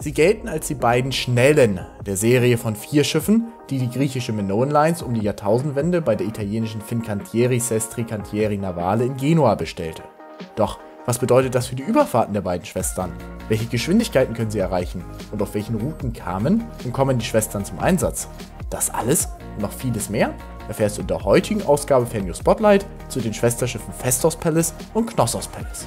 Sie gelten als die beiden schnellen der Serie von 4 Schiffen, die die griechische Minoan Lines um die Jahrtausendwende bei der italienischen Fincantieri Sestri Cantieri Navale in Genua bestellte. Doch was bedeutet das für die Überfahrten der beiden Schwestern? Welche Geschwindigkeiten können sie erreichen? Und auf welchen Routen kamen und kommen die Schwestern zum Einsatz? Das alles und noch vieles mehr erfährst du in der heutigen Ausgabe Fernnews Spotlight zu den Schwesterschiffen Festos Palace und Knossos Palace.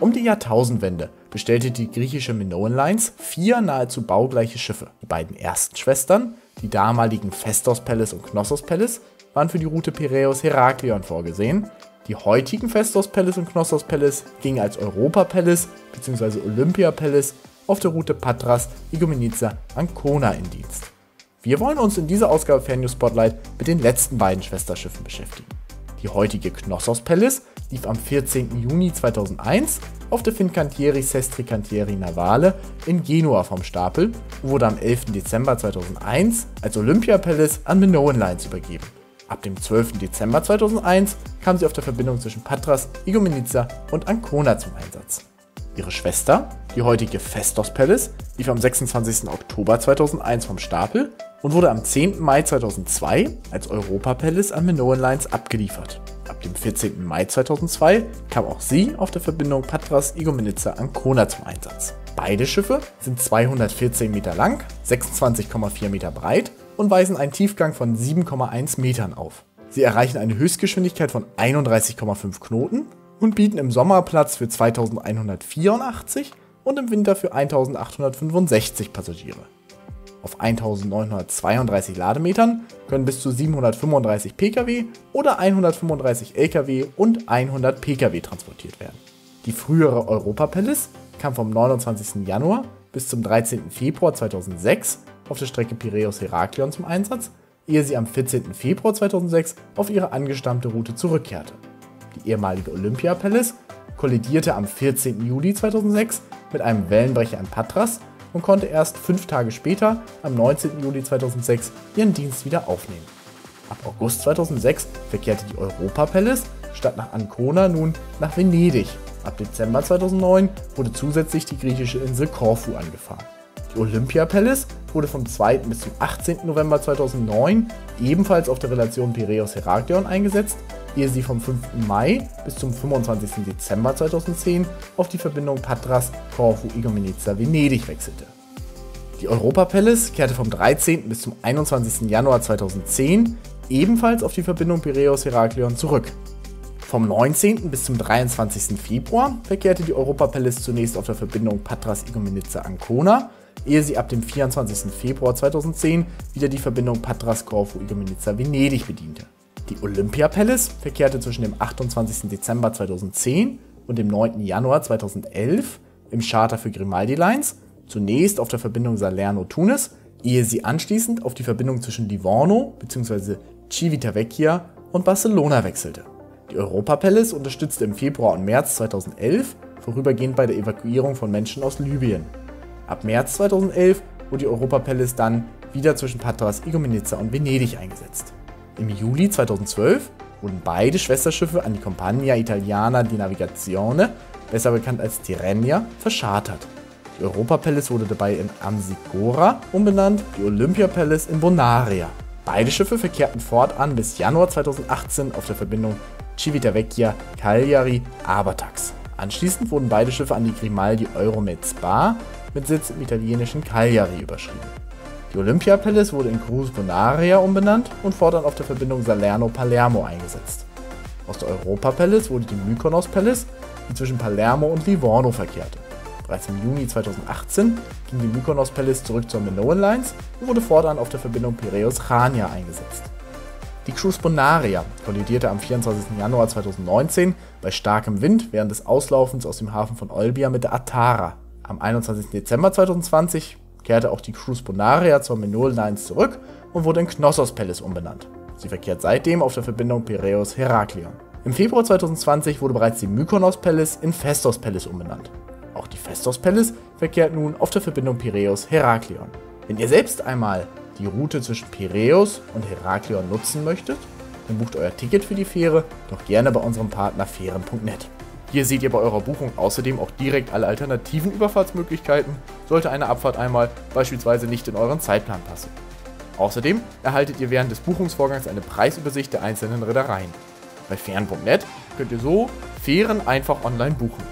Um die Jahrtausendwende bestellte die griechische Minoan Lines 4 nahezu baugleiche Schiffe. Die beiden ersten Schwestern, die damaligen Festos Palace und Knossos Palace, waren für die Route Piräus Heraklion vorgesehen. Die heutigen Festos Palace und Knossos Palace gingen als Europa Palace bzw. Olympia Palace auf der Route Patras, Igoumenitsa, Ancona in Dienst. Wir wollen uns in dieser Ausgabe Fernnews Spotlight mit den letzten beiden Schwesterschiffen beschäftigen. Die heutige Knossos Palace lief am 14. Juni 2001 auf der Fincantieri Sestri Cantieri Navale in Genua vom Stapel und wurde am 11. Dezember 2001 als Olympia Palace an Minoan Lines übergeben. Ab dem 12. Dezember 2001 kam sie auf der Verbindung zwischen Patras, Igoumenitsa und Ancona zum Einsatz. Ihre Schwester, die heutige Festos Palace, lief am 26. Oktober 2001 vom Stapel und wurde am 10. Mai 2002 als Europa Palace an Minoan Lines abgeliefert. Ab dem 14. Mai 2002 kam auch sie auf der Verbindung Patras, Igoumenitsa, Ancona zum Einsatz. Beide Schiffe sind 214 Meter lang, 26,4 Meter breit und weisen einen Tiefgang von 7,1 Metern auf. Sie erreichen eine Höchstgeschwindigkeit von 31,5 Knoten und bieten im Sommer Platz für 2184 und im Winter für 1865 Passagiere. Auf 1932 Lademetern können bis zu 735 Pkw oder 135 Lkw und 100 Pkw transportiert werden. Die frühere Europa Palace kam vom 29. Januar bis zum 13. Februar 2006 auf der Strecke Piräus Heraklion zum Einsatz, ehe sie am 14. Februar 2006 auf ihre angestammte Route zurückkehrte. Die ehemalige Olympia Palace kollidierte am 14. Juli 2006 mit einem Wellenbrecher an Patras und konnte erst 5 Tage später, am 19. Juli 2006, ihren Dienst wieder aufnehmen. Ab August 2006 verkehrte die Europa Palace statt nach Ancona nun nach Venedig. Ab Dezember 2009 wurde zusätzlich die griechische Insel Korfu angefahren. Die Olympia Palace wurde vom 2. bis zum 18. November 2009 ebenfalls auf der Relation Piräus Heraklion eingesetzt, ehe sie vom 5. Mai bis zum 25. Dezember 2010 auf die Verbindung Patras, Korfu, Igoumenitsa, Venedig wechselte. Die Europa Palace kehrte vom 13. bis zum 21. Januar 2010 ebenfalls auf die Verbindung Piräus Heraklion zurück. Vom 19. bis zum 23. Februar verkehrte die Europa Palace zunächst auf der Verbindung Patras, Igoumenitsa, Ancona, ehe sie ab dem 24. Februar 2010 wieder die Verbindung Patras, Korfu, Igoumenitsa, Venedig bediente. Die Olympia Palace verkehrte zwischen dem 28. Dezember 2010 und dem 9. Januar 2011 im Charter für Grimaldi Lines, zunächst auf der Verbindung Salerno-Tunis, ehe sie anschließend auf die Verbindung zwischen Livorno bzw. Civitavecchia und Barcelona wechselte. Die Europa Palace unterstützte im Februar und März 2011 vorübergehend bei der Evakuierung von Menschen aus Libyen. Ab März 2011 wurde die Europa Palace dann wieder zwischen Patras, Igoumenitsa und Venedig eingesetzt. Im Juli 2012 wurden beide Schwesterschiffe an die Compagnia Italiana di Navigazione, besser bekannt als Tirrenia, verschartert. Die Europa Palace wurde dabei in Amsicora umbenannt, die Olympia Palace in Bonaria. Beide Schiffe verkehrten fortan bis Januar 2018 auf der Verbindung Civitavecchia, Cagliari, Arbatax. Anschließend wurden beide Schiffe an die Grimaldi Euromed Spa mit Sitz im italienischen Cagliari überschrieben. Die Olympia Palace wurde in Cruz Bonaria umbenannt und fortan auf der Verbindung Salerno-Palermo eingesetzt. Aus der Europa Palace wurde die Mykonos Palace, die zwischen Palermo und Livorno verkehrte. Bereits im Juni 2018 ging die Mykonos Palace zurück zur Minoan Lines und wurde fortan auf der Verbindung Piräus-Chania eingesetzt. Die Cruz Bonaria kollidierte am 24. Januar 2019 bei starkem Wind während des Auslaufens aus dem Hafen von Olbia mit der Atara. Am 21. Dezember 2020 kehrte auch die Cruz Bonaria zur Minoan Lines zurück und wurde in Knossos Palace umbenannt. Sie verkehrt seitdem auf der Verbindung Piräus Heraklion. Im Februar 2020 wurde bereits die Mykonos Palace in Festos Palace umbenannt. Auch die Festos Palace verkehrt nun auf der Verbindung Piräus Heraklion. Wenn ihr selbst einmal die Route zwischen Piräus und Heraklion nutzen möchtet, dann bucht euer Ticket für die Fähre doch gerne bei unserem Partner Fähren.net. Hier seht ihr bei eurer Buchung außerdem auch direkt alle alternativen Überfahrtsmöglichkeiten, sollte eine Abfahrt einmal beispielsweise nicht in euren Zeitplan passen. Außerdem erhaltet ihr während des Buchungsvorgangs eine Preisübersicht der einzelnen Reedereien. Bei Fähren.net könnt ihr so Fähren einfach online buchen.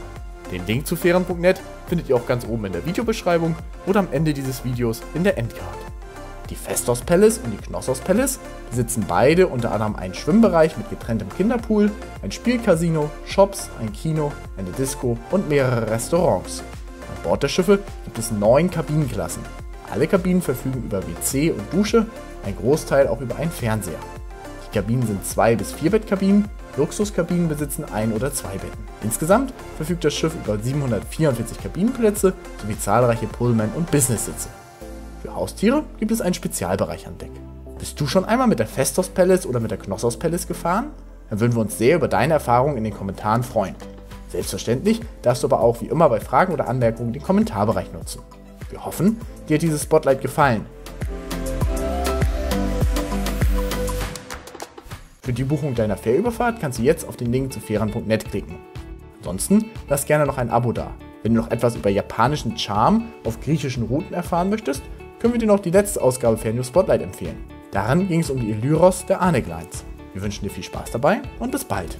Den Link zu Fähren.net findet ihr auch ganz oben in der Videobeschreibung oder am Ende dieses Videos in der Endcard. Die Festos Palace und die Knossos Palace besitzen beide unter anderem einen Schwimmbereich mit getrenntem Kinderpool, ein Spielcasino, Shops, ein Kino, eine Disco und mehrere Restaurants. An Bord der Schiffe gibt es 9 Kabinenklassen. Alle Kabinen verfügen über WC und Dusche, ein Großteil auch über einen Fernseher. Die Kabinen sind 2- bis 4-Bettkabinen, Luxuskabinen besitzen 1 oder 2 Betten. Insgesamt verfügt das Schiff über 744 Kabinenplätze sowie zahlreiche Pullman- und Business-Sitze. Für Haustiere gibt es einen Spezialbereich an Deck. Bist du schon einmal mit der Festos Palace oder mit der Knossos Palace gefahren? Dann würden wir uns sehr über deine Erfahrungen in den Kommentaren freuen. Selbstverständlich darfst du aber auch wie immer bei Fragen oder Anmerkungen den Kommentarbereich nutzen. Wir hoffen, dir hat dieses Spotlight gefallen. Für die Buchung deiner Fährüberfahrt kannst du jetzt auf den Link zu Fähren.net klicken. Ansonsten lass gerne noch ein Abo da. Wenn du noch etwas über japanischen Charme auf griechischen Routen erfahren möchtest, können wir dir noch die letzte Ausgabe Fährnews Spotlight empfehlen. Daran ging es um die Illyros der Anek Lines. Wir wünschen dir viel Spaß dabei und bis bald.